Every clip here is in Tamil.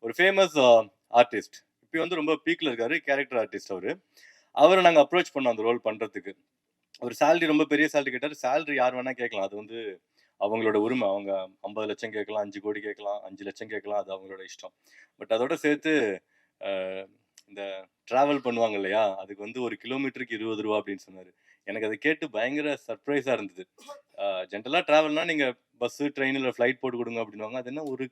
ஒரு ஃபேமஸ் ஆர்டிஸ்ட். இப்போ வந்து ரொம்ப பீக்ல இருக்காரு, கேரக்டர் ஆர்டிஸ்ட் அவரு. அவரை நாங்க அப்ரோச் பண்ணோம் அந்த ரோல் பண்றதுக்கு. அவர் சேலரி ரொம்ப பெரிய சேலரி கேட்டாரு. சேலரி யார் வேணா கேட்கலாம். அது வந்து அவங்களோட உரிமை. அவங்க 50,00,000 கேட்கலாம், 5 கோடி கேட்கலாம், 5,00,000 கேட்கலாம். அது அவங்களோட இஷ்டம். பட் அதோட சேர்த்து அ இந்த டிராவல் பண்ணுவாங்க இல்லையா? அதுக்கு வந்து 1 கிலோமீட்டருக்கு ரூ. 20 அப்படின்னு சொன்னாரு. எனக்கு அத கேட்டு பயங்கர சர்ப்ரைஸா இருந்தது. ஜென்ரலா டிராவல்னா நீங்க பஸ்ஸு, ட்ரெயின் இல்ல ஃப்ளைட் போட்டு குடுங்க அப்படின்னுவாங்க. அது என்ன ஒரு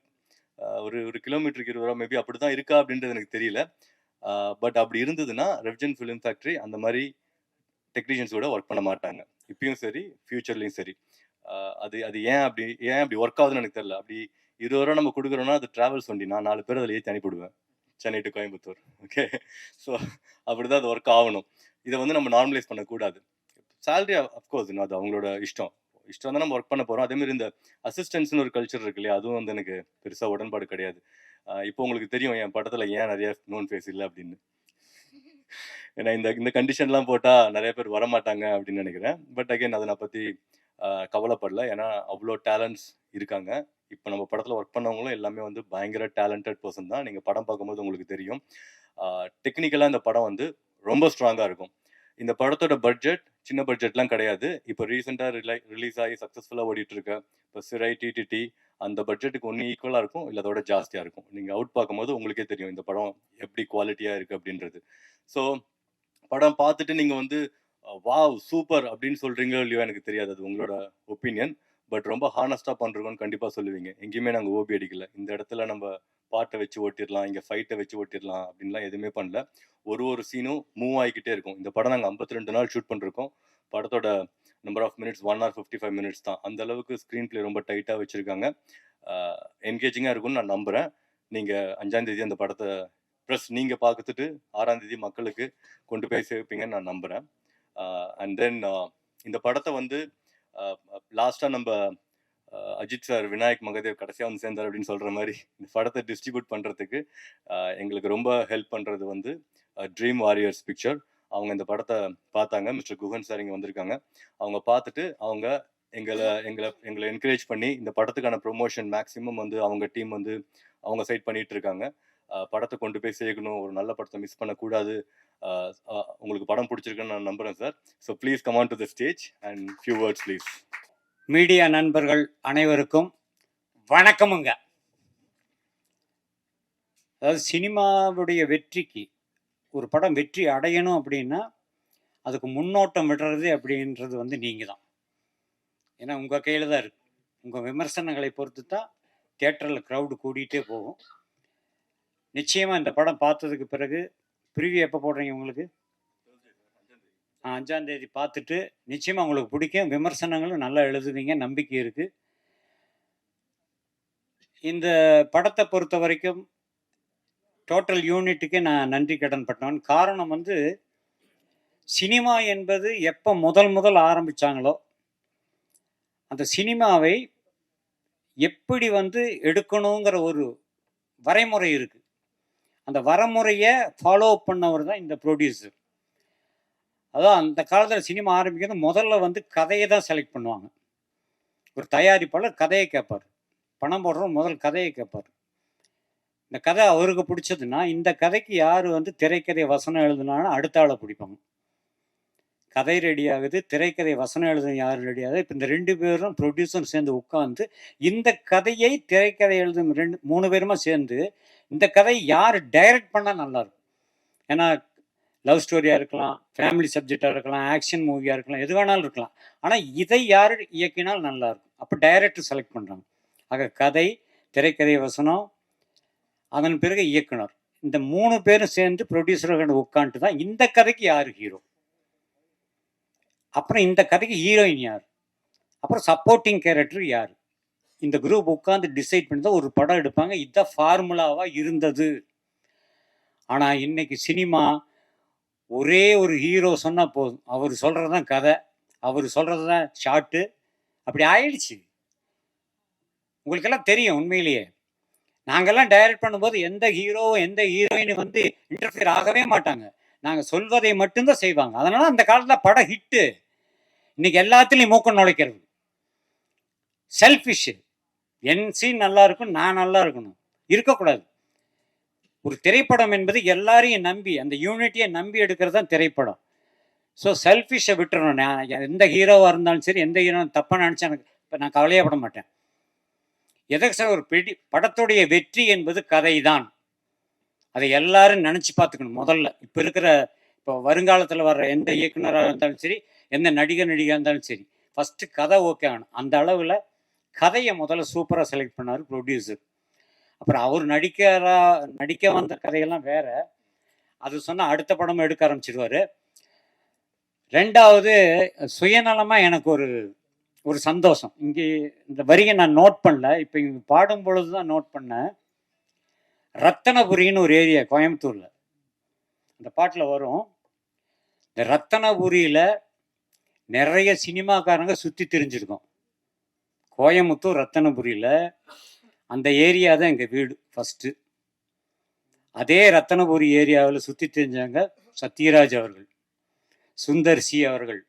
ஒரு கிலோமீட்டருக்கு ரூ. 20 மேபி அப்படிதான் இருக்கா அப்படின்றது எனக்கு தெரியல. பட் அப்படி இருந்ததுன்னா, ரெவ்ஜென் ஃபிலிம் ஃபேக்டரி அந்த மாரி டெக்னீஷியன்ஸோட ஒர்க் பண்ண மாட்டாங்க. இப்பயும் சரி, ஃபியூச்சர்லயும் சரி. அ அது அது ஏன் அப்படி ஒர்க் ஆகுதுன்னு எனக்கு தெரியல. அப்படி ரூ. 20 நம்ம குடுக்குறோம்னா, அது டிராவல்ஸ் வண்டி. நான் 4 பேர் அதில ஏத்தி அனுப்பிவிடுவேன். Chennai to Coimbatore. Okay. So அப்படிதான் அது ஒர்க் ஆவணும். இத வந்து நம்ம நார்மலைஸ் பண்ணக்கூடாது. சேலரி அஃப்கோர்ஸ் அது அவங்களோட இஷ்டம். இஷ்டம் தான் நம்ம ஒர்க் பண்ண போறோம். அதேமாரி இந்த அசிஸ்டன்ஸ்ன்னு ஒரு கல்ச்சர் இருக்கு இல்லையா? அதுவும் வந்து எனக்கு பெருசா உடன்பாடு கிடையாது. இப்போ உங்களுக்கு தெரியும் என் படத்துல ஏன் நெறைய நோன் ஃபேஸ் இல்ல அப்படின்னு. ஏன்னா இந்த இந்த கண்டிஷன்லாம் போட்டா நெறைய பேர் வரமாட்டாங்க அப்படின்னு நெனைக்கிறேன். பட் அகைன் அத நான் பத்தி கவலைப்படல. ஏன்னா அவ்ளோ டேலண்ட்ஸ் இருக்காங்க. இப்ப நம்ம படத்துல ஒர்க் பண்ணவங்களும் எல்லாமே வந்து பயங்கர டேலண்டட் பெர்சன் தான். நீங்க படம் பார்க்கும்போது உங்களுக்கு தெரியும். டெக்னிக்கலா இந்த படம் வந்து ரொம்ப ஸ்ட்ராங்கா இருக்கும். இந்த படத்தோட பட்ஜெட் சின்ன பட்ஜெட்லாம் கிடையாது. இப்ப ரீசென்ட்டா ரிலீஸ் ஆகி சக்சஸ்ஃபுல்லா ஓடிட்டு இருக்க இப்ப சிறை, டிடிடி அந்த பட்ஜெட்டுக்கு ஒண்ணு ஈக்குவலா இருக்கும். இல்ல அதோட ஜாஸ்தியா இருக்கும். நீங்க அவுட் பார்க்கும்போது உங்களுக்கே தெரியும் இந்த படம் எப்படி குவாலிட்டியா இருக்கு அப்படின்றது. ஸோ படம் பார்த்துட்டு நீங்க வந்து வாவ்! சூப்பர் அப்படின்னு சொல்றீங்களோ இல்லையோ எனக்கு தெரியாது. அது உங்களோட ஒப்பீனியன். பட் ரொம்ப ஹானஸ்ட்டா பண்றோம்னு கண்டிப்பா சொல்லுவீங்க. எங்கேயுமே நாங்க ஓபி அடிக்கல. இந்த இடத்துல நம்ம பாட்ட வச்சு ஓட்டிறலாம், இங்க ஃபைட்ட வச்சு ஓட்டிறலாம் அப்படின்லாம் எதுவுமே பண்ணல. ஒரு சீனும் மூவ் ஆயிக்கிட்டே இருக்கும். இந்த படம் நாங்க 52 நாள் ஷூட் பண்ணிருக்கோம். படத்தோட number of minutes 1 hour 55 minutes தான். அந்த அளவுக்கு ஸ்க்ரீன் பிளே ரொம்ப டைட்டா வச்சிருக்காங்க. என்கேஜிங்கா இருக்கும்னு நான் நம்புறேன். நீங்க 5ஆம் தேதி அந்த படத்த ப்ளஸ் நீங்க பார்த்துட்டு 6ஆம் தேதி மக்களுக்கு கொண்டு போய் சேர்ப்பீங்கன்னு நான் நம்புறேன். அண்ட் தென் இந்த படத்த வந்து லாஸ்டா நம்ப அஜித் சார், விநாயக் மகதேவ் கடைசியா வந்து சேர்ந்தார் அப்படின்னு சொல்ற மாரி இந்த படத்த டிஸ்ட்ரிபியூட் பண்றதுக்கு எங்களுக்கு ரொம்ப ஹெல்ப் பண்றது வந்து ட்ரீம் வாரியர்ஸ் பிக்சர். அவங்க இந்த படத்த பார்த்தாங்க. மிஸ்டர் குகன் சார் இங்க வந்திருக்காங்க. அவங்க பார்த்துட்டு அவங்க எங்கள எங்கள எங்கள என்கரேஜ் பண்ணி இந்த படத்துக்கான ப்ரொமோஷன் மேக்ஸிமம் வந்து அவங்க டீம் வந்து அவங்க சைட் பண்ணிட்டு இருக்காங்க. படத்த கொண்டு போய் சேர்க்கணும். ஒரு நல்ல படத்த மிஸ் பண்ணக்கூடாது. உங்களுக்கு படம் பிடிச்சிருக்குன்னு நான் நம்புறேன் sir. So please come on to the stage and few words please. Media நண்பர்கள் அனைவருக்கும் வணக்கமுங்க. அதாவது சினிமாவுடைய வெற்றிக்கு ஒரு படம் வெற்றி அடையணும் அப்படின்னா அதுக்கு முன்னோட்டம் விடுறது அப்படின்றது வந்து நீங்கள் தான். ஏன்னா உங்கள் கையில் தான் இருக்குது. உங்கள் விமர்சனங்களை பொறுத்து தான் தியேட்டரில் க்ரௌடு கூடிகிட்டே போகும். நிச்சயமாக இந்த படம் பார்த்ததுக்கு பிறகு ப்ரிவியூ எப்போ போடுறீங்க உங்களுக்கு? 5ஆம் தேதி பார்த்துட்டு நிச்சயமாக உங்களுக்கு பிடிக்கும். விமர்சனங்களும் நல்லா எழுதுவீங்க, நம்பிக்கை இருக்குது. இந்த படத்தை பொறுத்த வரைக்கும் டோட்டல் யூனிட்டுக்கே நான் நன்றி கடன் பட்டவன். காரணம் வந்து சினிமா என்பது எப்போ முதல் ஆரம்பித்தாங்களோ அந்த சினிமாவை எப்படி வந்து எடுக்கணுங்கிற ஒரு வரைமுறை இருக்குது. அந்த வரைமுறையை ஃபாலோ பண்ணவர் தான் இந்த ப்ரொடியூசர். அதான் அந்த காலத்தில் சினிமா ஆரம்பிக்கிறது முதல்ல வந்து கதையை தான் செலக்ட் பண்ணுவாங்க. ஒரு தயாரிப்பாளர் கதையை கேட்பார். பணம் போடுறோம் முதல் கதையை கேட்பார். இந்த கதை அவருக்கு பிடிச்சதுன்னா இந்த கதைக்கு யார் வந்து திரைக்கதை வசனம் எழுதுனாலும் அடுத்த ஆளை பிடிப்பாங்க. கதை ரெடி ஆகுது, திரைக்கதை வசனம் எழுதுன யார் ரெடி ஆகுது. இப்போ இந்த 2 பேரும் ப்ரொடியூசரும் சேர்ந்து உட்காந்து இந்த கதையை திரைக்கதை எழுதும் 3 பேருமா சேர்ந்து இந்த கதை யார் டைரக்ட் பண்ணால் நல்லாயிருக்கும். ஏன்னா லவ் ஸ்டோரியாக இருக்கலாம், ஃபேமிலி சப்ஜெக்டாக இருக்கலாம், ஆக்ஷன் மூவியாக இருக்கலாம், எது வேணாலும் இருக்கலாம். ஆனால் இதை யார் இயக்கினால் நல்லாயிருக்கும். அப்போ டைரக்டர் செலக்ட் பண்ணுறாங்க. ஆக கதை, திரைக்கதை வசனம், அதன் பிறகு இயக்குனர், இந்த 3 பேரும் சேர்ந்து ப்ரொடியூசர்கள் உட்காந்துட்டு தான் இந்த கதைக்கு யார் ஹீரோ, அப்புறம் இந்த கதைக்கு ஹீரோயின் யார், அப்புறம் சப்போர்ட்டிங் கேரக்டர் யார், இந்த குரூப் உட்காந்து டிசைட் பண்ணி தான் ஒரு படம் எடுப்பாங்க. இதுதான் ஃபார்முலாவாக இருந்தது. ஆனால் இன்னைக்கு சினிமா ஒரே ஒரு ஹீரோ சொன்னால் போதும், அவர் சொல்கிறது தான் கதை, அவர் சொல்கிறது தான் ஷார்ட்டு, அப்படி ஆயிடுச்சு. உங்களுக்கெல்லாம் தெரியும். உண்மையிலேயே நாங்கள்லாம் டைரக்ட் பண்ணும்போது எந்த ஹீரோவும் எந்த ஹீரோயினும் வந்து இன்டர்ஃபியர் ஆகவே மாட்டாங்க. நாங்கள் சொல்வதை மட்டும்தான் செய்வாங்க. அதனால அந்த காலத்தில் படம் ஹிட்டு. இன்னைக்கு எல்லாத்துலேயும் மூக்கம் நுழைக்கிறது செல்ஃபிஷ். என் சீன் நல்லா இருக்கும், நான் நல்லா இருக்கணும், இருக்கக்கூடாது. ஒரு திரைப்படம் என்பது எல்லாரையும் நம்பி, அந்த யூனிட்டியை நம்பி எடுக்கிறது தான் திரைப்படம். ஸோ செல்ஃபிஷை விட்டுறணும். நான் எந்த ஹீரோவாக இருந்தாலும் சரி, எந்த ஹீரோ தப்பாக நினச்சா எனக்கு இப்போ நான் கவலையப்பட மாட்டேன். எதற்கு சார் ஒரு படத்துடைய வெற்றி என்பது கதை தான். அதை எல்லாரும் நினச்சி பார்த்துக்கணும் முதல்ல. இப்போ வருங்காலத்தில் வர்ற எந்த இயக்குனராக இருந்தாலும் சரி, எந்த நடிகராக இருந்தாலும் சரி, ஃபஸ்ட்டு கதை ஓகே ஆகணும். அந்த அளவில் கதையை முதல்ல சூப்பராக செலக்ட் பண்ணார் ப்ரொடியூசர். அப்புறம் அவர் நடிக்க வந்த கதையெல்லாம் வேற. அது சொன்னால் அடுத்த படமும் எடுக்க ஆரம்பிச்சிடுவார். ரெண்டாவது, சுயநலமாக எனக்கு ஒரு சந்தோஷம். இங்கே இந்த வரியை நான் நோட் பண்ணல, இப்போ இங்கே பாடும் பொழுது தான் நோட் பண்ணேன். ரத்தனபுரின்னு ஒரு ஏரியா கோயம்புத்தூரில், அந்த பாட்டில் வரும். இந்த ரத்தனபுரியில் நிறைய சினிமாக்காரங்க சுற்றி தெரிஞ்சிருக்கோம். கோயம்புத்தூர் ரத்தனபுரியில் அந்த ஏரியா தான் எங்கள் வீடு ஃபஸ்ட்டு. அதே ரத்தனபுரி ஏரியாவில் சுற்றி தெரிஞ்சவங்க சத்யராஜ் அவர்கள், சுந்தர் சி அவர்கள்,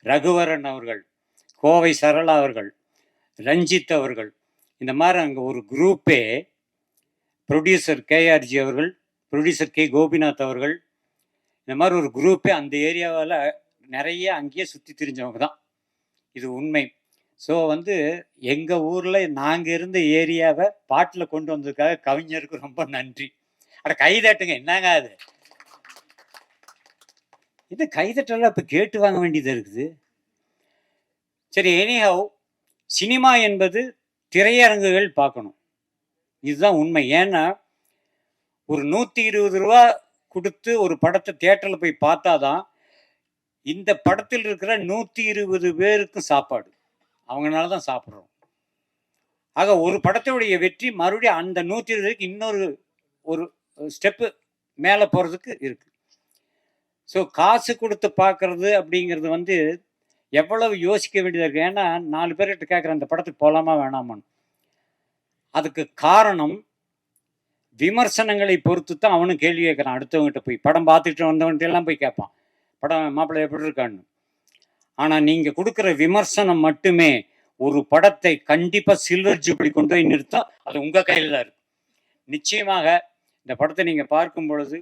ரகுவரன் அவர்கள், கோவை சரளா அவர்கள், ரஞ்சித் அவர்கள். இந்த மாதிரி அங்கே ஒரு குரூப்பே, ப்ரொடியூசர் கேஆர்ஜி அவர்கள், ப்ரொடியூசர் கே கோபிநாத் அவர்கள், இந்த மாதிரி ஒரு குரூப்பே அந்த ஏரியாவில் நிறைய அங்கேயே சுற்றி தெரிஞ்சவங்க தான். இது உண்மை. ஸோ எங்கள் ஊரில் நாங்கள் இருந்த ஏரியாவை பாட்டில் கொண்டு வந்ததுக்காக கவிஞருக்கு ரொம்ப நன்றி. அட கைதட்டுங்க, என்னங்க அது? இது கைதட்டெல்லாம் இப்போ கேட்டு வாங்க வேண்டியது இருக்குது. சரி, எனிஹவ், சினிமா என்பது திரையரங்குகள் பார்க்கணும், இதுதான் உண்மை. ஏன்னா ஒரு 120 ரூபா கொடுத்து ஒரு படத்தை தியேட்டரில் போய் பார்த்தாதான் இந்த படத்தில் இருக்கிற 120 பேருக்கும் சாப்பாடு, அவங்களால தான் சாப்பிட்றோம். ஆக ஒரு படத்துடைய வெற்றி மறுபடியும் அந்த 120 இன்னொரு ஒரு ஸ்டெப்பு மேலே போகிறதுக்கு இருக்கு. ஸோ காசு கொடுத்து பார்க்கறது அப்படிங்கிறது எவ்வளவு யோசிக்க வேண்டியதாக இருக்குது. ஏன்னா 4 பேர்கிட்ட கேட்குறேன், அந்த படத்துக்கு போகலாமா வேணாமான்னு. அதுக்கு காரணம் விமர்சனங்களை பொறுத்து தான் அவனும் கேள்வி கேட்குறான். அடுத்தவங்ககிட்ட போய் படம் பார்த்துட்டு வந்தவன்கிட்ட எல்லாம் போய் கேட்பான், படம் மாப்பிள்ளை எப்படி இருக்கான்னு. ஆனால் நீங்கள் கொடுக்குற விமர்சனம் மட்டுமே ஒரு படத்தை கண்டிப்பாக சில்வர் ஜூப்ளி கொண்டு போய் நிறுத்தம். அது உங்கள் கையில் தான் இருக்கு. நிச்சயமாக இந்த படத்தை நீங்கள் பார்க்கும் பொழுது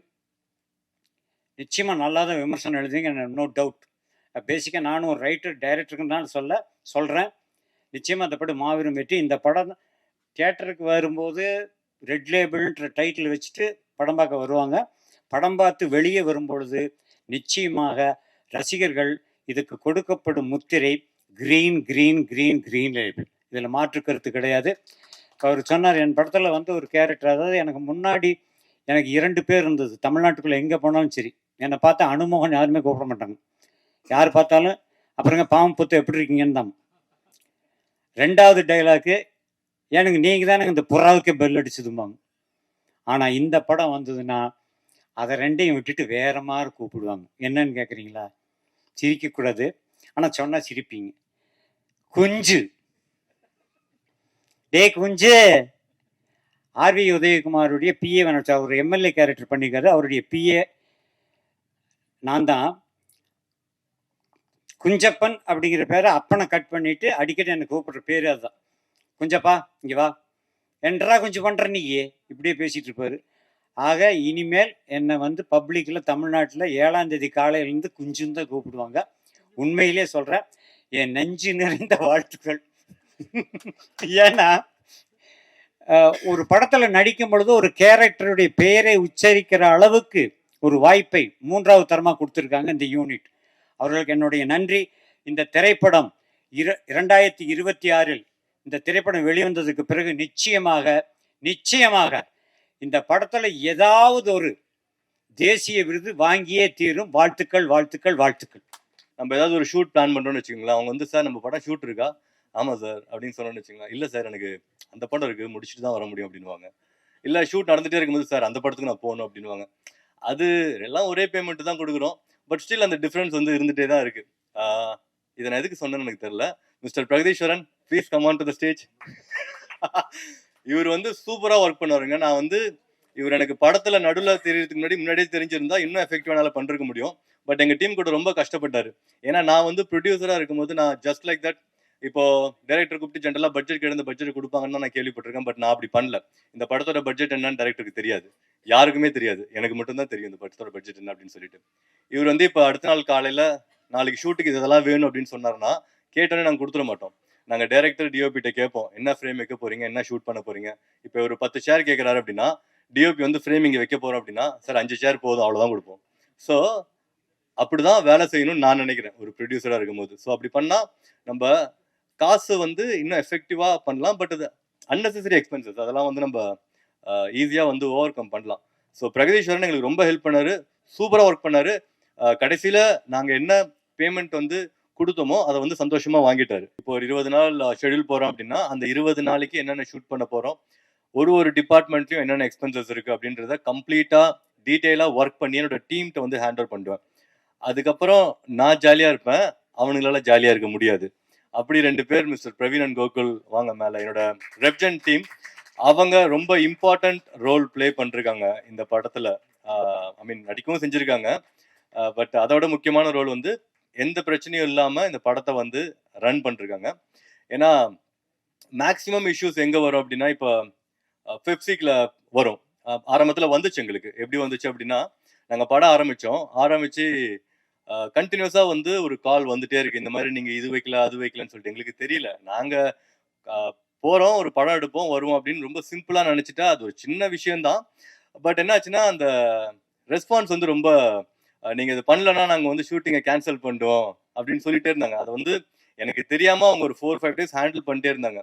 நிச்சயமாக நல்லா தான் விமர்சனம் எழுதுங்க, நோ டவுட். பேசிக்காக நானும் ஒரு ரைட்டர் டைரக்டருக்குன்னு தான் சொல்கிறேன். நிச்சயமாக அந்த படம் மாபெரும் வெற்றி. இந்த படம் தியேட்டருக்கு வரும்போது ரெட் லேபிள்ன்ற டைட்டில் வச்சுட்டு படம் பார்க்க வருவாங்க. படம் பார்த்து வெளியே வரும்பொழுது நிச்சயமாக ரசிகர்கள் இதுக்கு கொடுக்கப்படும் முத்திரை green green green green label, இதில் மாற்று கருத்து கிடையாது. அவர் சொன்னார், என் படத்தில் ஒரு கேரக்டர், அதாவது எனக்கு முன்னாடி எனக்கு 2 பேர் இருந்தது. தமிழ்நாட்டுக்குள்ளே எங்கே போனாலும் சரி என்னை பார்த்தா அனுமோகன் யாருமே கூப்பிட மாட்டாங்க. யார் பார்த்தாலும் அப்புறங்க பாவம் புத்து எப்படி இருக்கீங்கன்னு தான். 2வது டைலாக்கு, எனக்கு நீங்கள் தான் எனக்கு இந்த புறாவுக்கே பெல் அடிச்சதும்பாங்க. ஆனால் இந்த படம் வந்ததுன்னா அதை 2ஐயும் விட்டுட்டு வேற மாதிரி கூப்பிடுவாங்க. என்னன்னு கேட்குறீங்களா? சிரிக்கக்கூடாது, ஆனால் சொன்னால் சிரிப்பீங்க. குஞ்சு, டே குஞ்சு. ஆர்வி உதயகுமாருடைய பிஏ நினச்சா ஒரு எம்எல்ஏ கேரக்டர் பண்ணியிருக்காரு. அவருடைய பிஏ நான் தான். குஞ்சப்பன் அப்படிங்கிற பேரை அப்பனை கட் பண்ணிட்டு அடிக்கடி எனக்கு கூப்பிடுற பேர் அதுதான். குஞ்சப்பா இங்கே வா, என்றா கொஞ்சம் பண்ணுற நீ, இப்படியே பேசிகிட்டு இருப்பார். ஆக இனிமேல் என்னை பப்ளிக்கில் தமிழ்நாட்டில் 7ஆம் தேதி காலையிலேருந்து குஞ்சுன்னு தான் கூப்பிடுவாங்க. உண்மையிலே சொல்கிறேன், என் நெஞ்சு நிறைந்த வாழ்த்துக்கள். ஏன்னா ஒரு படத்தில் நடிக்கும் பொழுது ஒரு கேரக்டருடைய பெயரை உச்சரிக்கிற அளவுக்கு ஒரு வாய்ப்பை 3வது தரமாக கொடுத்துருக்காங்க இந்த யூனிட். அவர்களுக்கு என்னுடைய நன்றி. இந்த திரைப்படம் 2026 இந்த திரைப்படம் வெளிவந்ததுக்கு பிறகு நிச்சயமாக இந்த படத்தில் ஏதாவது ஒரு தேசிய விருது வாங்கியே தீரும். வாழ்த்துக்கள் வாழ்த்துக்கள் வாழ்த்துக்கள். நம்ம ஏதாவது ஒரு ஷூட் பிளான் பண்ணுறோம்னு வச்சுக்கோங்களேன், அவங்க சார் நம்ம படம் ஷூட் இருக்கா, ஆமாம் சார் அப்படின்னு சொன்னோன்னு வச்சுக்கோங்களேன், இல்லை சார் எனக்கு அந்த படம் இருக்குது, முடிச்சுட்டு தான் வர முடியும் அப்படின்வாங்க. இல்லை ஷூட் நடந்துகிட்டே இருக்கும்போது சார் அந்த படத்துக்கு நான் போகணும் அப்படின்வாங்க. அது எல்லாம் ஒரே பேமெண்ட் தான் கொடுக்குறோம், பட் ஸ்டில் அந்த டிஃப்ரென்ஸ் இருந்துகிட்டே தான் இருக்குது. இதை நான் எதுக்கு சொன்னேன்னு எனக்கு தெரியல. Mister Pragatheeswaran, please come on to the stage. இவர் சூப்பராக ஒர்க் பண்ணுவாருங்க. நான் இவர் எனக்கு படத்தில் நடுவில் தெரியறதுக்கு முன்னாடியே தெரிஞ்சிருந்தா இன்னும் எஃபெக்டிவாக என்னால் பண்ணிருக்க முடியும். பட் எங்கள் டீம் கூட ரொம்ப கஷ்டப்பட்டாரு. ஏன்னா நான் ப்ரொடியூசராக இருக்கும்போது நான் ஜஸ்ட் லைக் தட், இப்போ டைரக்டர் கூப்பிட்டு ஜென்ரலாக பட்ஜெட் கேட்டு பட்ஜெட் கொடுப்பாங்கன்னு நான் கேள்விப்பட்டிருக்கேன். பட் நான் அப்படி பண்ணல. இந்த படத்தோட பட்ஜெட் என்னன்னு டைரக்டருக்கு தெரியாது. யாருக்குமே தெரியாது. எனக்கு மட்டும் தான் தெரியும் இந்த படத்தோட பட்ஜெட் என்ன அப்படின்னு சொல்லிட்டு. இவர் வந்து இப்ப அடுத்த நாள் காலையில நாளைக்கு ஷூட்டுக்கு இதெல்லாம் வேணும் அப்படின்னு சொன்னாருன்னா, கேட்டோனே நாங்க குடுத்துற மாட்டோம். நாங்க டைரக்டர், டிஓபிட்ட கேட்போம். என்ன ஃப்ரேம் வைக்க போறீங்க? என்ன ஷூட் பண்ண போறீங்க? இப்ப ஒரு 10 சேர் கேட்கறாரு அப்படின்னா, டிஓபி வந்து ஃப்ரேம் இங்க வைக்க போறோம் அப்படின்னா, சார் 5 சேர் போதும் அவ்வளவுதான் குடுப்போம். ஸோ அப்படிதான் வேலை செய்யணும்னு நான் நினைக்கிறேன். ஒரு ப்ரொடியூசரா இருக்கும்போது. ஸோ அப்படி பண்ணா நம்ப காசு வந்து இன்னும் எஃபெக்டிவா பண்ணலாம். பட் அது அன்னெசசரி எக்ஸ்பென்சஸ் அதெல்லாம் வந்து நம்ப ஈஸியா வந்து ஓவர் கம் பண்ணலாம். ஸோ பிரகதீஸ்வரன் எங்களுக்கு ரொம்ப ஹெல்ப் பண்ணாரு. சூப்பரா ஒர்க் பண்ணாரு. கடைசியில நாங்க என்ன பேமெண்ட் வந்து குடுத்தோமோ, அத வந்து சந்தோஷமா வாங்கிட்டாரு. இப்போ ஒரு 20 நாள் ஷெட்யூல் போறோம் அப்படின்னா, அந்த 20 நாளைக்கு என்னென்ன ஷூட் பண்ண போறோம், ஒரு டிபார்ட்மெண்ட்லயும் என்னென்ன எக்ஸ்பென்சஸ் இருக்கு அப்படின்றத கம்ப்ளீட்டா டீடைலா ஒர்க் பண்ணி என்னோட டீம்ட்ட வந்து ஹேண்ட் ஓவர் பண்ணுவேன். அதுக்கப்புறம் நான் ஜாலியா இருப்பேன். அவனுங்களால ஜாலியா இருக்க முடியாது. அப்படி 2 பேர் மிஸ்டர் பிரவீன் அண்ட் கோகுல் வாங்க மேல. என்னோட ரெப்ஜென்ட் டீம். அவங்க ரொம்ப இம்பார்ட்டன்ட் ரோல் ப்ளே பண்ணிருக்காங்க இந்த படத்துல. ஐ மீன் நடிக்கவும் செஞ்சிருக்காங்க. பட் அதோட முக்கியமான ரோல் வந்து எந்த பிரச்சனையும் இல்லாம இந்த படத்த வந்து ரன் பண்ணிருக்காங்க. ஏன்னா மேக்ஸிமம் இஷ்யூஸ் எங்க வரும் அப்படின்னா, இப்ப பெப்சிக்ல வரும். ஆரம்பத்துல வந்துச்சு எங்களுக்கு. எப்படி வந்துச்சு அப்படின்னா, நாங்க படம் ஆரம்பிச்சோம். ஆரம்பிச்சு கன்டினியூஸா வந்து ஒரு கால் வந்துட்டே இருக்கு. இந்த மாரி நீங்க இது வைக்கல, அது வைக்கலன்னு சொல்லிட்டு. எங்களுக்கு தெரியல. நாங்க அ போறோம், ஒரு படம் எடுப்போம், வருவோம் அப்படின்னு ரொம்ப சிம்பிளா நெனச்சுட்டா, அது ஒரு சின்ன விஷயம் தான். பட் என்ன ஆச்சுன்னா, அந்த ரெஸ்பான்ஸ் வந்து ரொம்ப நீங்க இது பண்ணலன்னா நாங்க வந்து ஷூட்டிங்க கேன்சல் பண்ணிடுவோம் அப்படின்னு சொல்லிட்டே இருந்தாங்க. அது வந்து எனக்கு தெரியாம அவங்க ஒரு 4, 5 டேஸ் ஹேண்டில் பண்ணிட்டே இருந்தாங்க.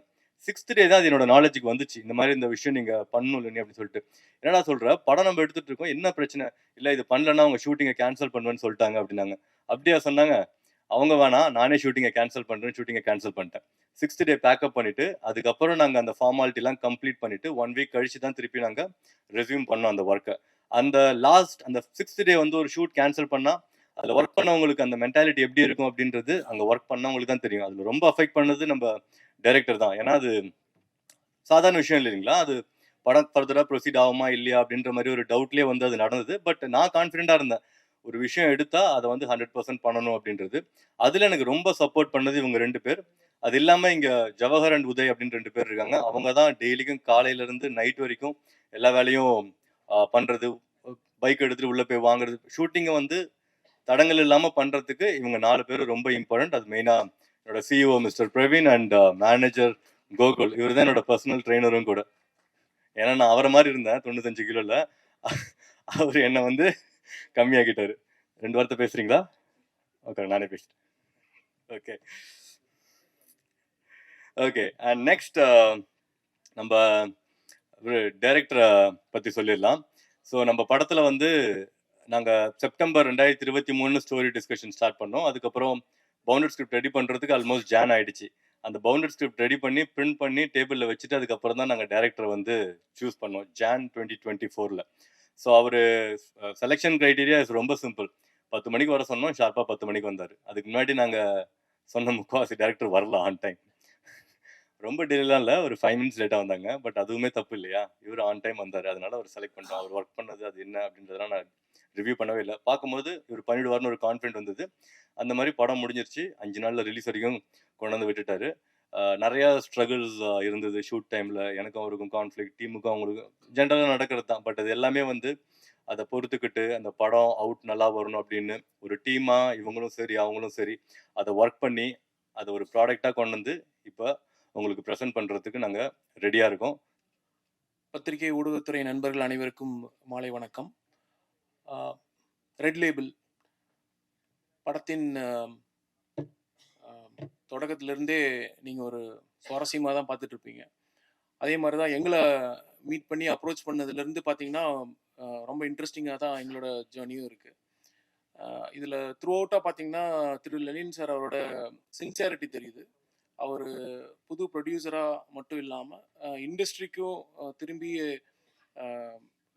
6த் டே தான் அது என்னோட நாலேட்ஜ்க்கு வந்துச்சு. இந்த மாரி இந்த விஷயம் நீங்க பண்ணணும் இல்லையா அப்படின்னு சொல்லிட்டு. என்னடா சொல்ற? படம் நம்ம எடுத்துட்டு இருக்கோம். என்ன பிரச்சனை? இல்ல இது பண்ணலன்னா அவங்க ஷூட்டிங்க கேன்சல் பண்ணுவேன்னு சொல்லிட்டாங்க அப்படின்னாங்க. அப்படியா சொன்னாங்க? அவங்க வேணாம். நானே ஷூட்டிங்க கேன்சல் பண்றேன். ஷூட்டிங்க கேன்சல் பண்ணிட்டேன். 6த் டே பேக்கப் பண்ணிட்டு, அதுக்கப்புறம் நாங்க அந்த ஃபார்மாலிட்டிலாம் கம்ப்ளீட் பண்ணிட்டு 1 வீக் கழிச்சு தான் திருப்பி நாங்க ரெஸ்யூம் பண்ணோம் அந்த வொர்க்க. அந்த அந்த 6த் டே வந்து ஒரு ஷூட் கேன்சல் பண்ணா, அதுல வொர்க் பண்ணவங்களுக்கு அந்த மென்டாலிட்டி எப்படி இருக்கும் அப்படின்றது அங்க வொர்க் பண்ணவங்களுக்கு தான் தெரியும். அதுல ரொம்ப அஃபெக்ட் பண்ணது நம்ம டைரக்டர் தான். ஏன்னா அது சாதாரண விஷயம் இல்லைங்களா? அது படம் ஃபர்தரா ப்ரொசீட் ஆகுமா? இல்லையா? அப்படின்ற மாரி ஒரு டவுட்லயே வந்து அது நடந்தது. பட் நான் கான்ஃபிடென்ட்டா இருந்தேன். ஒரு விஷயம் எடுத்தா அத வந்து 100% பண்ணணும் அப்படின்றது. அதுல எனக்கு ரொம்ப சப்போர்ட் பண்ணது இவங்க 2 பேர். அது இல்லாம இங்க ஜவஹர் அண்ட் உதய் அப்படின்னு 2 பேர் இருக்காங்க. அவங்க தான் டெய்லிக்கும் காலையில இருந்து நைட் வரைக்கும் எல்லா வேலையும் பண்றது. பைக் எடுத்துட்டு உள்ள போய் வாங்குறது. ஷூட்டிங்க வந்து தடங்கல் இல்லாம பண்றதுக்கு இவங்க 4 பேரும் ரொம்ப இம்பார்ட்டன்ட். அது மெயினா என்னோட CEO mister Praveen and manager Gokul. இவர் தான் என்னோட பர்சனல் ட்ரெய்னரும் கூட. ஏன்னா நான் அவர மாரி இருந்தேன் 95 கிலோல. அவரு என்ன வந்து கம்மியாக்கிட்டாரு. 2 வார்த்தை பேசுறீங்களா? ஓகே நானே பேசுறேன். ஓகே. ஓகே. அண்ட் நெக்ஸ்ட் நம்ப ஒரு டைரக்டர பத்தி சொல்லிடலாம். ஸோ நம்ம படத்துல வந்து நாங்க செப்டம்பர் 2023 ஸ்டோரி டிஸ்கஷன் ஸ்டார்ட் பண்ணோம். அதுக்கப்புறம் பவுண்டட் ஸ்கிரிப்ட் ரெடி பண்றதுக்கு ஆல்மோஸ்ட் ஜான் ஆயிடுச்சு. அந்த பவுண்டட் ஸ்கிரிப்ட் ரெடி பண்ணி, பிரிண்ட் பண்ணி டேபிள்ல வச்சுட்டு அதுக்கப்புறம் தான் நாங்க டைரக்டர வந்து சூஸ் பண்ணோம். ஜான் 2024ல. ஸோ அவரு செலக்ஷன் கிரைட்டீரியா இஸ் ரொம்ப சிம்பிள். 10 மணிக்கு வர சொன்னோம். ஷார்ப்பா 10 மணிக்கு வந்தாரு. அதுக்கு முன்னாடி நாங்க சொன்ன முக்காவாசி டைரக்டர் வரல ஆன் டைம். ரொம்ப டிலேலாம் இல்ல. ஒரு 5 மினிட்ஸ் லேட்டா வந்தாங்க. பட் அதுவுமே தப்பு இல்லையா? இவரு ஆன் டைம் வந்தாரு. அதனால அவர செலக்ட் பண்ணிட்டோம். அவர் வொர்க் பண்ணது அது என்ன அப்படின்றதெல்லாம் நான் ரிவ்யூ பண்ணவே இல்ல. பார்க்கும்போது இவரு பண்ணிடுவார்ன்னு ஒரு கான்ஃபிடென்ட் வந்தது. அந்த மாரி படம் முடிஞ்சிருச்சு. 5 நாள்ல ரிலீஸ் வரைக்கும் கொண்டு வந்து விட்டுட்டாரு. நெறைய ஸ்ட்ரகிள்ஸ் இருந்தது ஷூட் டைம்ல. எனக்கும் அவருக்கும் கான்ஃப்ளிக்ட், டீமுக்கும் அவங்களுக்கும் ஜெனரலா நடக்கிறது தான். பட் அது எல்லாமே வந்து அத பொறுத்துக்கிட்டு, அந்த படம் அவுட் நல்லா வரணும் அப்படின்னு ஒரு டீமா இவங்களும் சரி, அவங்களும் சரி, அத ஒர்க் பண்ணி, அத ஒரு ப்ராடக்ட்டா கொண்டு வந்து இப்ப உங்களுக்கு பிரசன்ட் பண்றதுக்கு நாங்க ரெடியா இருக்கோம். பத்திரிகை ஊடகத்துறை நண்பர்கள் அனைவருக்கும் மாலை வணக்கம். ரெட் லேபிள் படத்தின் தொடக்கத்திலிருந்தே நீங்கள் ஒரு சுவாரஸ்யமாக தான் பார்த்துட்டு இருப்பீங்க. அதே மாதிரி தான் எங்களை மீட் பண்ணி அப்ரோச் பண்ணதுலேருந்து பார்த்தீங்கன்னா ரொம்ப இன்ட்ரெஸ்டிங்காக தான் எங்களோட ஜேர்னியும் இருக்குது. இதில் த்ரூ அவுட்டாக பார்த்தீங்கன்னா திரு லெனின் சார் அவரோட சின்சியாரிட்டி தெரியுது. அவர் புது ப்ரொடியூசராக மட்டும் இல்லாமல் இண்டஸ்ட்ரிக்கும் திரும்பி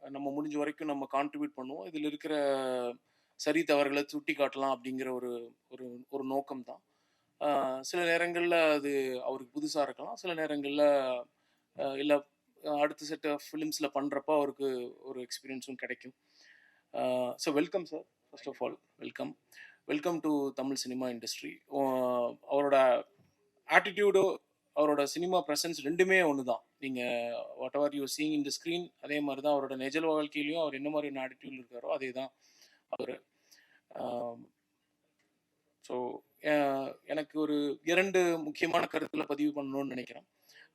நம்ம முடிஞ்ச வரைக்கும் நம்ம கான்ட்ரிபியூட் பண்ணுவோம். இதில் இருக்கிற சரி தவறுகளை சுட்டி காட்டலாம் அப்படிங்கிற ஒரு ஒரு ஒரு நோக்கம் தான். சில நேரங்களில் அது அவருக்கு புதுசாக இருக்கலாம். சில நேரங்களில் இல்லை அடுத்த செட் ஆஃப் ஃபிலிம்ஸில் பண்ணுறப்ப அவருக்கு ஒரு எக்ஸ்பீரியன்ஸும் கிடைக்கும். So welcome sir. First of all welcome to Tamil cinema industry. அவரோட ஆட்டிடியூடோ அவரோட சினிமா ப்ரெசன்ஸ் ரெண்டுமே ஒன்று தான். நீங்கள் whatever you seeing in the screen, அதே மாதிரி தான் அவரோட நிஜ வாழ்க்கையிலையும் அவர் என்ன மாதிரியான ஆட்டிடியூட் இருக்காரோ அதே தான் அவர். ஸோ எனக்கு ஒரு 2 முக்கியமான கருத்துக்களை பதிவு பண்ணணும்னு நினைக்கிறேன்.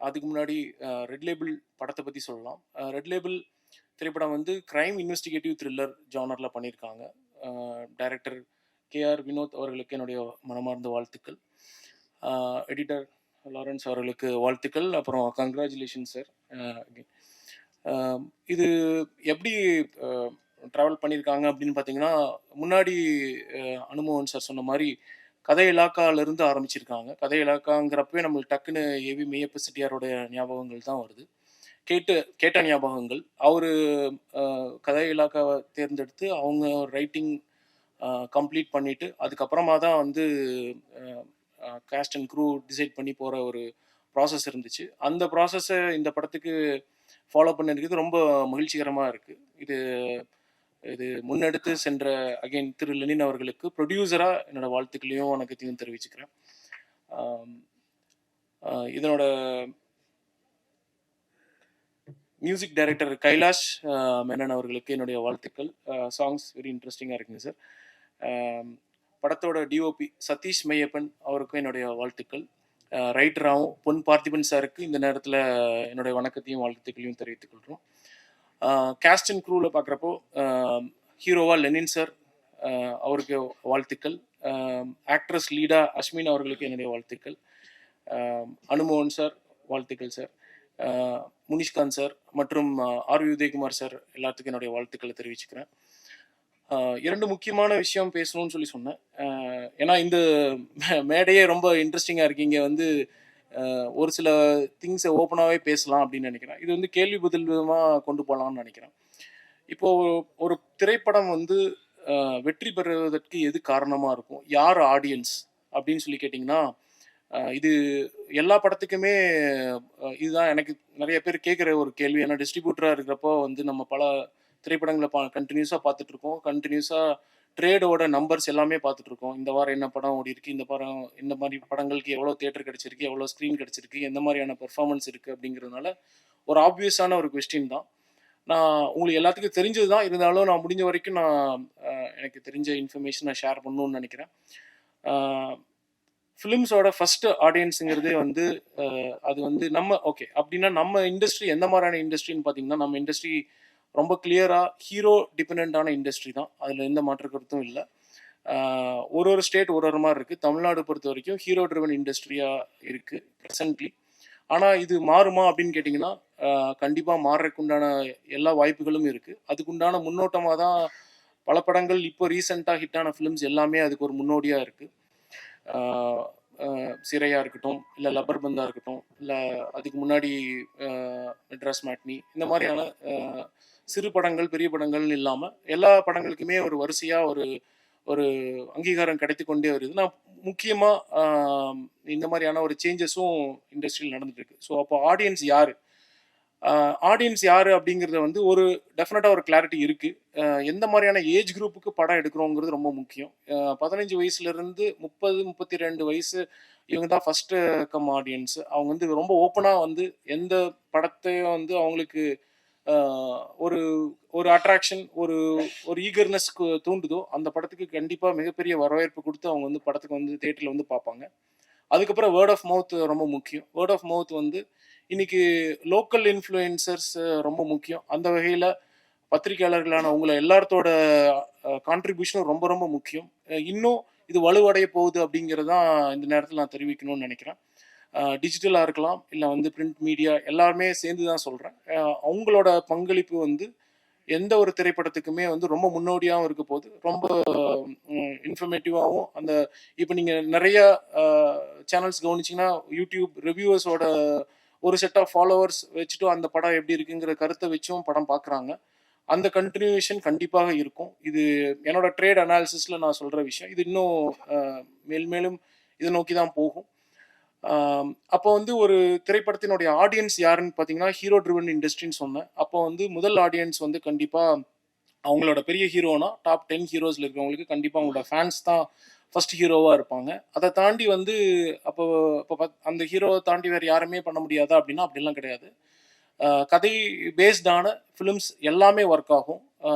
அதுக்கு முன்னாடி ரெட் லேபிள் படத்தை பற்றி சொல்லலாம். ரெட் லேபிள் திரைப்படம் வந்து கிரைம் இன்வெஸ்டிகேட்டிவ் த்ரில்லர் ஜானரில் பண்ணியிருக்காங்க. டைரக்டர் கேஆர் வினோத் அவர்களுக்கு என்னுடைய மனமார்ந்த வாழ்த்துக்கள். எடிட்டர் லாரன்ஸ் அவர்களுக்கு வாழ்த்துக்கள். அப்புறம் கங்க்ராச்சுலேஷன் சார். இது எப்படி ட்ராவல் பண்ணியிருக்காங்க அப்படின்னு பார்த்தீங்கன்னா, முன்னாடி அனுமோகன் சார் சொன்ன மாதிரி கதை இலாக்காவிலேருந்து ஆரம்பிச்சிருக்காங்க. கதை இலாக்காங்கிறப்பவே நம்மளுக்கு டக்குன்னு ஏவி மெய்யப்ப செட்டியாரோட ஞாபகங்கள் தான் வருது. கேட்ட ஞாபகங்கள். அவர் கதை இலாக்காவை தேர்ந்தெடுத்து அவங்க ரைட்டிங் கம்ப்ளீட் பண்ணிவிட்டு அதுக்கப்புறமா தான் வந்து கேஸ்ட் அண்ட் க்ரூ டிசைட் பண்ணி போகிற ஒரு ப்ராசஸ் இருந்துச்சு. அந்த ப்ராசஸை இந்த படத்துக்கு ஃபாலோ பண்ணிருக்கிறது ரொம்ப மகிழ்ச்சிகரமாக இருக்குது. இது முன்னெடுத்து சென்ற அகைன் திரு லெனின் அவர்களுக்கு ப்ரொடியூசராக என்னோட வாழ்த்துக்களையும் வணக்கத்தையும் தெரிவிச்சுக்கிறேன். இதனோட மியூசிக் டைரக்டர் கைலாஷ் மேனன் அவர்களுக்கு என்னுடைய வாழ்த்துக்கள். சாங்ஸ் வெரி இன்ட்ரெஸ்டிங்காக இருக்குங்க சார். படத்தோட டிஓபி சதீஷ் மெய்யப்பன் அவருக்கும் என்னுடைய வாழ்த்துக்கள். ரைட்டராகவும் பொன் பார்த்திபன் சாருக்கு இந்த நேரத்தில் என்னுடைய வணக்கத்தையும் வாழ்த்துக்களையும் தெரிவித்துக் கொள்கிறோம். கேஸ்ட் அண்ட் க்ரூவில் பார்க்குறப்போ ஹீரோவா லெனின் சார், அவருக்கு வாழ்த்துக்கள். ஆக்ட்ரஸ் லீடா அஸ்மின் அவர்களுக்கு என்னுடைய வாழ்த்துக்கள். அனுமோகன் சார் வாழ்த்துக்கள் சார். முனிஷ்காந்த் சார் மற்றும் ஆர்வி உதயகுமார் சார் எல்லாத்துக்கும் என்னுடைய வாழ்த்துக்களை தெரிவிச்சுக்கிறேன். 2 முக்கியமான விஷயம் பேசணும்னு சொல்லி சொன்னேன். ஏன்னா இந்த மேடையே ரொம்ப இன்ட்ரெஸ்டிங்காக இருக்கு. இங்கே வந்து ஒரு சில திங்ஸை ஓப்பனாகவே பேசலாம் அப்படின்னு நினைக்கிறேன். இது வந்து கேள்வி பதில் விதமாக கொண்டு போகலாம்னு நினைக்கிறேன். இப்போது ஒரு திரைப்படம் வந்து வெற்றி பெறுவதற்கு எது காரணமாக இருக்கும், யார் ஆடியன்ஸ் அப்படின்னு சொல்லி கேட்டிங்கன்னா, இது எல்லா படத்துக்குமே இதுதான் எனக்கு நிறைய பேர் கேட்குற ஒரு கேள்வி. ஏன்னா டிஸ்ட்ரிபியூட்டராக இருக்கிறப்போ வந்து நம்ம பல திரைப்படங்களை கண்டினியூஸாக பார்த்துட்ருக்கோம். கண்டினியூஸாக ட்ரேடோட நம்பர்ஸ் எல்லாமே பார்த்துட்ருக்கோம். இந்த வாரம் என்ன படம் ஓடி இருக்குது, இந்த மாதிரி படங்களுக்கு எவ்வளோ தியேட்டர் கிடச்சிருக்கு, எவ்வளோ ஸ்க்ரீன் கிடச்சிருக்கு, எந்த மாதிரியான பெர்ஃபார்மன்ஸ் இருக்குது அப்படிங்கிறதுனால ஒரு ஆப்வியஸான ஒரு கொஸ்டின் தான். நான் உங்களுக்கு எல்லாத்துக்கும் தெரிஞ்சது தான், இருந்தாலும் நான் முடிஞ்ச வரைக்கும் எனக்கு தெரிஞ்ச இன்ஃபர்மேஷன் நான் ஷேர் பண்ணணும்னு நினைக்கிறேன். ஃபிலிம்ஸோட ஃபஸ்ட்டு ஆடியன்ஸுங்கிறதே வந்து அது வந்து அப்படின்னா நம்ம இண்டஸ்ட்ரி எந்த மாதிரியான இண்டஸ்ட்ரின்னு பார்த்தீங்கன்னா, நம்ம இண்டஸ்ட்ரி ரொம்ப கிளியராக ஹீரோ டிபெண்டான இண்டஸ்ட்ரி தான். அதில் எந்த மாற்று கருத்தும் இல்லை. ஒரு ஸ்டேட் ஒரு மாதிரி இருக்குது. தமிழ்நாடு பொறுத்த வரைக்கும் ஹீரோ ட்ரிவன் இண்டஸ்ட்ரியாக இருக்குது ப்ரெசன்ட்லி. ஆனால் இது மாறுமா அப்படின்னு கேட்டிங்கன்னா, கண்டிப்பாக மாறுறதுக்குண்டான எல்லா வாய்ப்புகளும் இருக்குது. அதுக்குண்டான முன்னோட்டமாக தான் பல படங்கள் இப்போ ரீசெண்டாக ஹிட்டான ஃபிலிம்ஸ் எல்லாமே அதுக்கு ஒரு முன்னோடியாக இருக்குது. சிறையாக இருக்கட்டும், இல்லை லப்பர் பந்தாக இருக்கட்டும், இல்லை அதுக்கு முன்னாடி மெட்ராஸ் மேட்னி, இந்த மாதிரியான சிறு படங்கள் பெரிய படங்கள்னு இல்லாமல் எல்லா படங்களுக்குமே ஒரு வரிசையாக ஒரு அங்கீகாரம் கிடைத்து கொண்டே வருது. நான் முக்கியமாக இந்த மாதிரியான ஒரு சேஞ்சஸும் இண்டஸ்ட்ரியில் நடந்துட்டுருக்கு. ஸோ அப்போ ஆடியன்ஸ் யார் அப்படிங்கிறத வந்து ஒரு டெஃபினட்டாக ஒரு கிளாரிட்டி இருக்குது. எந்த மாதிரியான ஏஜ் குரூப்புக்கு படம் எடுக்கிறோங்கிறது ரொம்ப முக்கியம். 15 வயசுலேருந்து 30-32 வயசு இவங்க தான் ஃபஸ்ட்டு கம் ஆடியன்ஸ். அவங்க வந்து ரொம்ப ஓப்பனாக வந்து எந்த படத்தையும் வந்து அவங்களுக்கு ஒரு ஒரு அட்ராக்ஷன், ஒரு ஈகர்னஸ் தூண்டுதோ அந்த படத்துக்கு கண்டிப்பாக மிகப்பெரிய வரவேற்பு கொடுத்து அவங்க வந்து படத்துக்கு வந்து தியேட்டரில் வந்து பார்ப்பாங்க. அதுக்கப்புறம் வேர்ட் ஆஃப் மவுத் ரொம்ப முக்கியம். வேர்ட் ஆஃப் மவுத் வந்து இன்னைக்கு லோக்கல் இன்ஃப்ளூயன்சர்ஸ் ரொம்ப முக்கியம். அந்த வகையில் பத்திரிகையாளர்களான உங்களை எல்லாத்தோட கான்ட்ரிபியூஷனும் ரொம்ப ரொம்ப முக்கியம். இன்னும் இது வலுவடைய போகுது அப்படிங்கிறதான் இந்த நேரத்தில் நான் தெரிவிக்கணும்னு நினைக்கிறேன். டிஜிட்டலாக இருக்கலாம், இல்லை வந்து பிரிண்ட் மீடியா, எல்லாருமே சேர்ந்து தான் சொல்கிறேன். அவங்களோட பங்களிப்பு வந்து எந்த ஒரு திரைப்படத்துக்குமே வந்து ரொம்ப முன்னோடியாகவும் இருக்க போது, ரொம்ப இன்ஃபர்மேட்டிவாகவும். இப்போ நீங்கள் நிறைய சேனல்ஸ் கவனிச்சிங்கன்னா யூடியூப் ரிவ்யூவர்ஸோட ஒரு செட் ஆஃப் ஃபாலோவர்ஸ் வச்சுட்டும் அந்த படம் எப்படி இருக்குங்கிற கருத்தை வச்சும் படம் பார்க்குறாங்க. அந்த கண்டினியூஷன் கண்டிப்பாக இருக்கும். இது என்னோட ட்ரேட் அனாலிசிஸில் நான் சொல்கிற விஷயம். இது இன்னும் மேலும் இதை நோக்கி தான் போகும். அப்போ வந்து ஒரு திரைப்படத்தினுடைய ஆடியன்ஸ் யாருன்னு பார்த்தீங்கன்னா, ஹீரோ ட்ரிவன் இண்டஸ்ட்ரின்னு சொன்னேன். அப்போ வந்து முதல் ஆடியன்ஸ் வந்து கண்டிப்பாக அவங்களோட பெரிய ஹீரோனா டாப் 10 ஹீரோஸில் இருக்கிறவங்களுக்கு கண்டிப்பாக அவங்களோட ஃபேன்ஸ் தான் ஃபர்ஸ்ட் ஹீரோவாக இருப்பாங்க. அதை தாண்டி வந்து அப்போ இப்போ அந்த ஹீரோவை தாண்டி வேறு யாருமே பண்ண முடியாதா அப்படின்னா அப்படிலாம் கிடையாது. கதை பேஸ்டான ஃபிலிம்ஸ் எல்லாமே ஒர்க் ஆகும்.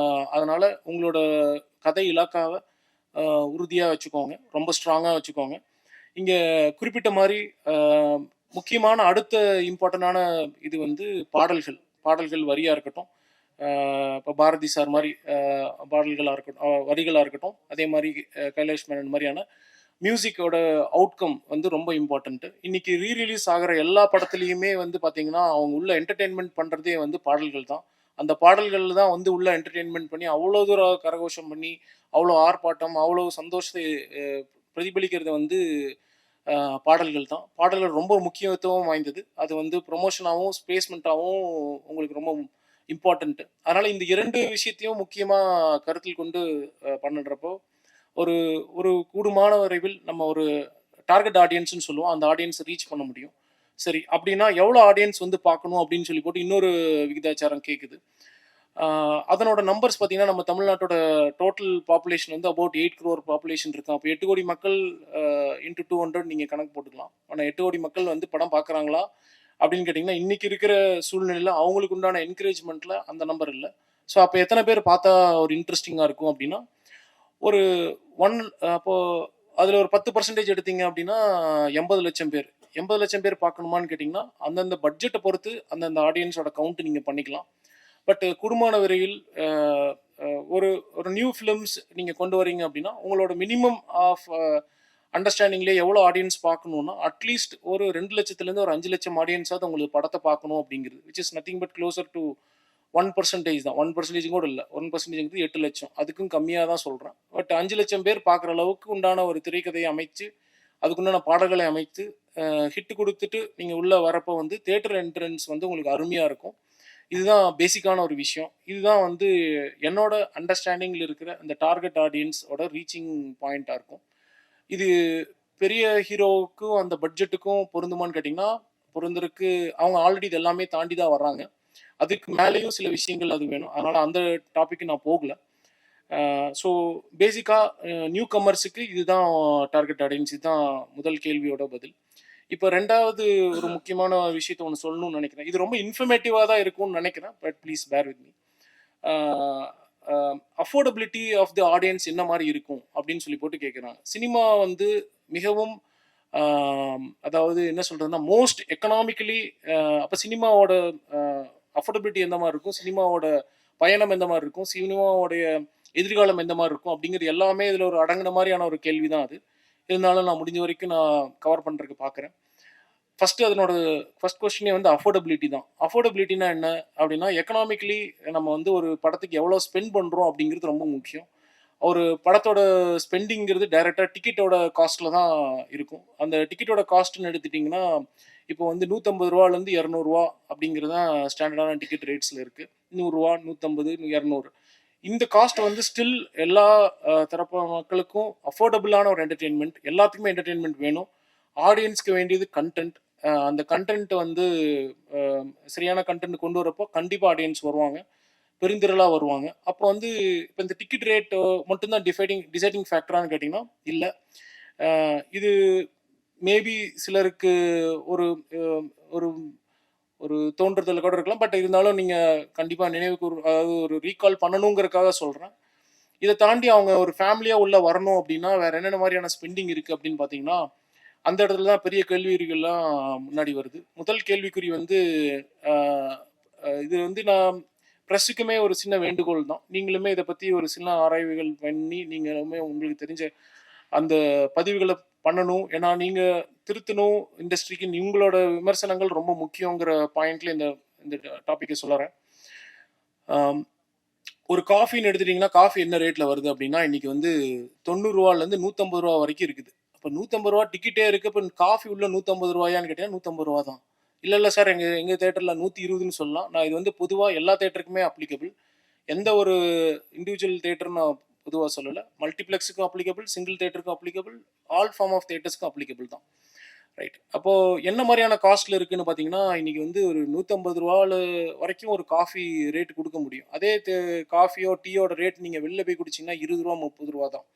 அதனால உங்களோட கதை இலக்காவை உறுதியாக வச்சுக்கோங்க, ரொம்ப ஸ்ட்ராங்காக வச்சுக்கோங்க. இங்கே குறிப்பிட்ட மாதிரி முக்கியமான அடுத்த இம்பார்ட்டண்டான இது வந்து பாடல்கள். பாடல்கள் வரியாக இருக்கட்டும், இப்போ பாரதி சார் மாதிரி பாடல்களாக இருக்கட்டும், வரிகளாக இருக்கட்டும், அதே மாதிரி கைலாஷ் மேனன் மாதிரியான மியூசிக்கோட அவுட்கம் வந்து ரொம்ப இம்பார்ட்டண்ட்டு. இன்னைக்கு ரீரிலீஸ் ஆகிற எல்லா படத்துலையுமே வந்து பார்த்தீங்கன்னா அவங்க உள்ள என்டர்டெயின்மெண்ட் பண்ணுறதே வந்து பாடல்கள் தான். அந்த பாடல்கள் தான் வந்து உள்ள என்டர்டெயின்மெண்ட் பண்ணி அவ்வளோ தூரம் கரகோஷம் பண்ணி அவ்வளோ ஆர்ப்பாட்டம் அவ்வளோ சந்தோஷத்தை பிரதிபலிக்கிறது வந்து பாடல்கள் தான். பாடல்கள் ரொம்ப முக்கியத்துவம் வாய்ந்தது. அது வந்து ப்ரொமோஷனாகவும் ஸ்பேஸ்மெண்ட்டாகவும் உங்களுக்கு ரொம்ப இம்பார்ட்டண்ட்டு. அதனால் இந்த 2 விஷயத்தையும் முக்கியமாக கருத்தில் கொண்டு பண்ணுறப்போ ஒரு ஒரு கூடுமான விரைவில் நம்ம ஒரு டார்கெட் ஆடியன்ஸ்னு சொல்லுவோம், அந்த ஆடியன்ஸை ரீச் பண்ண முடியும். சரி, அப்படின்னா எவ்வளோ ஆடியன்ஸ் வந்து பார்க்கணும் அப்படின்னு சொல்லி போட்டு இன்னொரு விகிதாச்சாரம் கேட்குது. அதனோட நம்பர்ஸ் பார்த்தீங்கன்னா நம்ம தமிழ்நாட்டோட டோட்டல் பாப்புலேஷன் வந்து அபவுட் 8 crore பாப்புலேஷன் இருக்கும். அப்போ 8 கோடி மக்கள் இன்ட்டு 200 நீங்கள் கணக்கு போட்டுக்கலாம். ஆனால் 8 கோடி மக்கள் வந்து படம் பார்க்குறாங்களா அப்படின்னு கேட்டிங்கன்னா இன்றைக்கி இருக்கிற சூழ்நிலையில் அவங்களுக்கு உண்டான என்கரேஜ்மெண்ட்டில் அந்த நம்பர் இல்லை. ஸோ அப்போ எத்தனை பேர் பார்த்தா ஒரு இன்ட்ரெஸ்டிங்காக இருக்கும் அப்படின்னா ஒரு அப்போது அதில் ஒரு 10% எடுத்தீங்க அப்படின்னா 80 லட்சம் பேர். 80 லட்சம் பேர் பார்க்கணுமான்னு கேட்டிங்கன்னா அந்தந்த பட்ஜெட்டை பொறுத்து அந்தந்த ஆடியன்ஸோட கவுண்ட் நீங்கள் பண்ணிக்கலாம். பட் குடும்பமான விரைவில் ஒரு ஒரு நியூ ஃபிலிம்ஸ் நீங்கள் கொண்டு வரீங்க அப்படின்னா உங்களோட மினிமம் ஆஃப் அண்டர்ஸ்டாண்டிங்லேயே எவ்வளோ ஆடியன்ஸ் பார்க்கணுன்னா அட்லீஸ்ட் ஒரு 2 லட்சத்துலேருந்து ஒரு 5 லட்சம் ஆடியன்ஸாவது உங்களுக்கு படத்தை பார்க்கணும் அப்படிங்கிறது, which is nothing but closer to 1% தான். 1% கூட இல்லை, 1% 8 லட்சம், அதுக்கும் கம்மியாக தான் சொல்கிறேன். பட் 5 லட்சம் பேர் பார்க்குற அளவுக்கு உண்டான ஒரு திரைக்கதையை அமைச்சு அதுக்குண்டான பாடல்களை அமைத்து ஹிட்டு கொடுத்துட்டு நீங்கள் உள்ளே வரப்போ வந்து தேட்டர் என்ட்ரன்ஸ் வந்து உங்களுக்கு அருமையாக இருக்கும். இதுதான் பேசிக்கான ஒரு விஷயம். இதுதான் வந்து என்னோட அண்டர்ஸ்டாண்டிங்கில் இருக்கிற அந்த டார்கெட் ஆடியன்ஸோட ரீச்சிங் பாயிண்ட்டாக இருக்கும். இது பெரிய ஹீரோவுக்கும் அந்த பட்ஜெட்டுக்கும் பொருந்துமான்னு கேட்டிங்கன்னா பொருந்தருக்கு அவங்க ஆல்ரெடி இது எல்லாமே தாண்டி தான் வர்றாங்க. அதுக்கு மேலேயும் சில விஷயங்கள் அது வேணும். அதனால் அந்த டாப்பிக்கு நான் போகல. ஸோ பேசிக்காக நியூ கமர்ஸுக்கு இதுதான் டார்கெட் ஆடியன்ஸ். இதுதான் முதல் கேள்வியோட பதில். இப்போ 2வது ஒரு முக்கியமான விஷயத்த ஒன்று சொல்லணும்னு நினைக்கிறேன். இது ரொம்ப இன்ஃபர்மேட்டிவாக தான் இருக்கும்னு நினைக்கிறேன். But please bear with me. Affordability of the audience என்ன மாதிரி இருக்கும் அப்படின்னு சொல்லி போட்டு கேட்குறாங்க. சினிமா வந்து மிகவும் அதாவது என்ன சொல்கிறதுனா மோஸ்ட் எக்கனாமிக்கலி அப்போ சினிமாவோட அஃபோர்டபிலிட்டி எந்த மாதிரி இருக்கும், சினிமாவோட பயணம் எந்த மாதிரி இருக்கும், சினிமாவோடைய எதிர்காலம் எந்த மாதிரி இருக்கும் அப்படிங்கிறது எல்லாமே இதில் ஒரு அடங்கின மாதிரியான ஒரு கேள்வி தான் அது. இருந்தாலும் நான் முடிஞ்ச வரைக்கும் நான் கவர் பண்ணுறதுக்கு பார்க்குறேன். ஃபர்ஸ்ட் கொஸ்டினே வந்து அஃபோர்டபிலிட்டி தான். அஃபோர்டபிலிட்டினா என்ன அப்படின்னா எக்கனாமிக்கலி நம்ம வந்து ஒரு படத்துக்கு எவ்வளோ ஸ்பெண்ட் பண்ணுறோம் அப்படிங்கிறது ரொம்ப முக்கியம். ஒரு படத்தோட ஸ்பெண்டிங்கிறது டைரெக்டாக டிக்கெட்டோட காஸ்ட்டில் தான் இருக்கும். அந்த டிக்கெட்டோட காஸ்ட்னு எடுத்துட்டிங்கன்னா இப்போ வந்து 150 ரூபாலேருந்து 200 ரூபா அப்படிங்கிறது தான் ஸ்டாண்டர்டான டிக்கெட் ரேட்ஸில் இருக்குது. 100 ரூபா, 150, 200. இந்த காஸ்ட் வந்து ஸ்டில் எல்லா தரப்பு மக்களுக்கும் அஃபோர்டபுளான ஒரு என்டர்டெயின்மெண்ட். எல்லாத்துக்குமே என்டர்டெயின்மெண்ட் வேணும். ஆடியன்ஸ்க்கு வேண்டியது கண்டென்ட். அந்த கண்டென்ட் வந்து சரியான கண்டென்ட் கொண்டு வரப்போ கண்டிப்பாக ஆடியன்ஸ் வருவாங்க, பெருந்திரளாக வருவாங்க. அப்போ வந்து இப்போ இந்த டிக்கெட் ரேட் மட்டும்தான் டிசைடிங் ஃபேக்டரானு கேட்டிங்கன்னா இல்லை. இது மேபி சிலருக்கு ஒரு ஒரு ஒரு தோன்றுதல் கூட இருக்கலாம். பட் இருந்தாலும் நீங்கள் கண்டிப்பாக நினைவுக்கு அதாவது ஒரு ரீகால் பண்ணணுங்கிறதுக்காக சொல்கிறேன். இதை தாண்டி அவங்க ஒரு ஃபேமிலியாக உள்ளே வரணும் அப்படின்னா வேறு என்னென்ன மாதிரியான ஸ்பெண்டிங் இருக்குது அப்படின்னு பார்த்தீங்கன்னா அந்த இடத்துல தான் பெரிய கேள்விக்குறிகள்லாம் முன்னாடி வருது. முதல் கேள்விக்குறி வந்து இது வந்து நான் ப்ரெஸ்ஸுக்குமே ஒரு சின்ன வேண்டுகோள் தான். நீங்களுமே இதை பற்றி ஒரு சின்ன ஆராய்வுகள் பண்ணி நீங்களுமே உங்களுக்கு தெரிஞ்ச அந்த பதிவுகளை பண்ணணும். ஏன்னா நீங்கள் திருத்தணும் இண்டஸ்ட்ரிக்கு, உங்களோட விமர்சனங்கள் ரொம்ப முக்கியங்கிற பாயிண்ட்ல இந்த டாப்பிக்கை சொல்லுறேன். ஒரு காஃபின்னு எடுத்துட்டிங்கன்னா காஃபி என்ன ரேட்டில் வருது அப்படின்னா இன்றைக்கி வந்து 90 ரூபாலேருந்து 150 ரூபா வரைக்கும் இருக்குது. இப்போ 150 ரூபா டிக்கெட்டே இருக்குது. இப்போ காஃபி உள்ள 150 ரூபாயான்னு கேட்டிங்கன்னா 150 ரூபா தான். இல்லை சார் எங்கள் தேட்டரில் 120ன்னு சொல்லலாம். நான் இது வந்து பொதுவாக எல்லா தேட்டருக்குமே அப்ளிகபிள். எந்த ஒரு இண்டிவிஜுவல் தேட்டரும் நான் பொதுவாக சொல்லலை. மல்டிப்ளெக்ஸுக்கும் அப்ளிகபிள், சிங்கிள் தேட்டருக்கும் அப்ளிகபிள், ஆல் ஃபார்ம் ஆஃப் தேட்டர்ஸ்க்கும் அப்ளிகபிள் தான். ரைட். அப்போது என்ன மாதிரியான காஸ்ட்டில் இருக்குதுன்னு பார்த்தீங்கன்னா இன்றைக்கி வந்து ஒரு 150 ரூபாவில் வரைக்கும் ஒரு காஃபி ரேட் கொடுக்க முடியும். அதே காஃபியோ டீயோட ரேட் நீங்கள் வெளில போய் குடிச்சிங்கன்னா 20 ரூபா 30 ரூபா தான்.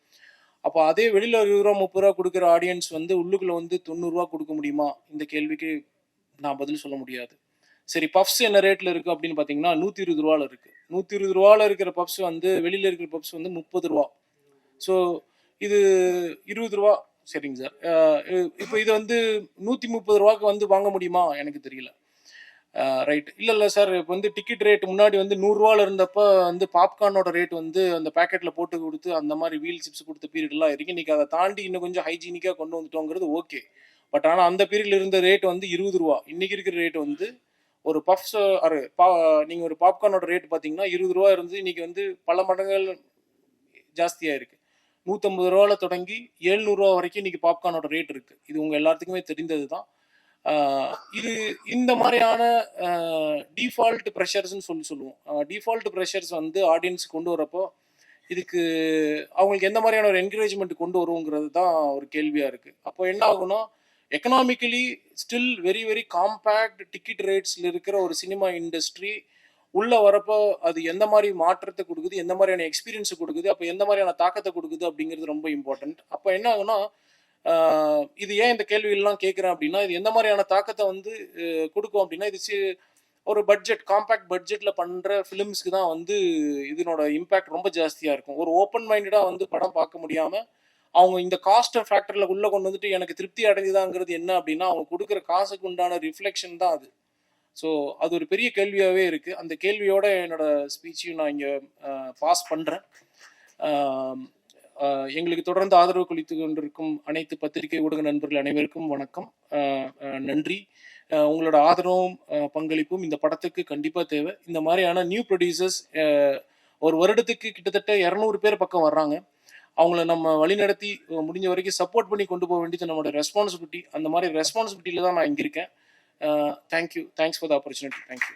அப்போ அதே வெளியில் 20 ரூபா 30 ரூபா கொடுக்குற ஆடியன்ஸ் வந்து உள்ளுக்குள்ளே வந்து 90 ரூபா கொடுக்க முடியுமா? இந்த கேள்விக்கு நான் பதில் சொல்ல முடியாது. சரி, பப்ஸ் என்ன ரேட்டில் இருக்குது அப்படின்னு பார்த்தீங்கன்னா 120 ரூபாவில் இருக்குது. 120 ரூபாவில் இருக்கிற பப்ஸ் வந்து வெளியில் இருக்கிற பப்ஸ் வந்து 30 ரூபா. ஸோ இது 20 ரூபா. சரிங்க சார். இப்போ இது வந்து 130 ரூபாய்க்கு வந்து வாங்க முடியுமா? எனக்கு தெரியல. ரைட். இல்லை சார், இப்போ வந்து டிக்கெட் ரேட் முன்னாடி வந்து 100 ரூபாவில் இருந்தப்போ வந்து பாப்கார்னோட ரேட் வந்து அந்த பேக்கெட்டில் போட்டு கொடுத்து அந்த மாதிரி வீல் சிப்ஸ் கொடுத்த பீரியட்லாம் இருக்குது. இன்றைக்கி அதை தாண்டி இன்னும் கொஞ்சம் ஹைஜீனிக்காக கொண்டு வந்துட்டோங்கிறது ஓகே. பட் ஆனால் அந்த பீரியடில் இருந்த ரேட் வந்து 20 ரூபா. இன்றைக்கி இருக்கிற ரேட் வந்து ஒரு பஃப்ஸ் நீங்கள் ஒரு பாப்கார்னோட ரேட் பார்த்தீங்கன்னா 20 ரூபா இருந்து இன்றைக்கி வந்து பல மடங்குகள் ஜாஸ்தியாக இருக்குது. 150 ரூபாவில் தொடங்கி 700 ரூபா வரைக்கும் இன்றைக்கி பாப்கார்னோட ரேட் இருக்குது. இது உங்கள் எல்லாத்துக்குமே தெரிந்தது தான். இது இந்த மாதிரியான டிஃபால்ட் ப்ரெஷர்ஸ்ன்னு சொல்லுவோம். டிஃபால்ட் ப்ரெஷர்ஸ் வந்து ஆடியன்ஸ் கொண்டு வரப்போ இதுக்கு அவங்களுக்கு எந்த மாதிரியான ஒரு என்கரேஜ்மெண்ட் கொண்டு வருங்கிறது தான் ஒரு கேள்வியாக இருக்குது. அப்போ என்ன ஆகும்னா, economically still very very compact ticket ரேட்ஸில் இருக்கிற ஒரு சினிமா இண்டஸ்ட்ரி உள்ளே வரப்போ அது எந்த மாதிரி மாற்றத்தை கொடுக்குது, எந்த மாதிரியான எக்ஸ்பீரியன்ஸை கொடுக்குது, அப்போ எந்த மாதிரியான தாக்கத்தை கொடுக்குது அப்படிங்கிறது ரொம்ப இம்பார்ட்டண்ட். அப்போ என்ன ஆகுனா, இது ஏன் இந்த கேள்விகள்லாம் கேட்குறேன் அப்படின்னா, இது எந்த மாதிரியான தாக்கத்தை வந்து கொடுக்கும் அப்படின்னா, இது ஒரு பட்ஜெட் காம்பேக்ட் பட்ஜெட்டில் பண்ணுற ஃபிலிம்ஸ்க்கு தான் வந்து இதனோட இம்பேக்ட் ரொம்ப ஜாஸ்தியாக இருக்கும். ஒரு ஓப்பன் மைண்டடாக வந்து படம் பார்க்க முடியாமல் அவங்க இந்த காஸ்ட் ஃபேக்டரில் உள்ளே கொண்டு வந்துட்டு எனக்கு திருப்தி அடைஞ்சுதாங்கிறது என்ன அப்படின்னா, அவங்க கொடுக்குற காசுக்கு உண்டான ரிஃப்ளெக்ஷன் தான் அது. ஸோ அது ஒரு பெரிய கேள்வியாகவே இருக்குது. அந்த கேள்வியோட என்னோட ஸ்பீச்சையும் நான் இங்கே பாஸ் பண்ணுறேன். எங்களுக்கு தொடர்ந்து ஆதரவு கொடுத்து கொண்டிருக்கும் அனைத்து பத்திரிகை ஊடக நண்பர்கள் அனைவருக்கும் வணக்கம். நன்றி. உங்களோட ஆதரவும் பங்களிப்பும் இந்த படத்துக்கு கண்டிப்பாக தேவை. இந்த மாதிரியான நியூ ப்ரொடியூசர்ஸ் ஒரு வருடத்துக்கு கிட்டத்தட்ட 200 பேர் பக்கம் வர்றாங்க. அவங்கள நம்ம வழிநடத்தி முடிஞ்ச வரைக்கும் சப்போர்ட் பண்ணி கொண்டு போக வேண்டியது நம்மளோட ரெஸ்பான்சிபிலிட்டி. அந்த மாதிரி ரெஸ்பான்சிபிலிட்டியில் தான் நான் இங்கே இருக்கேன். Thank you. Thanks for the opportunity. Thank you.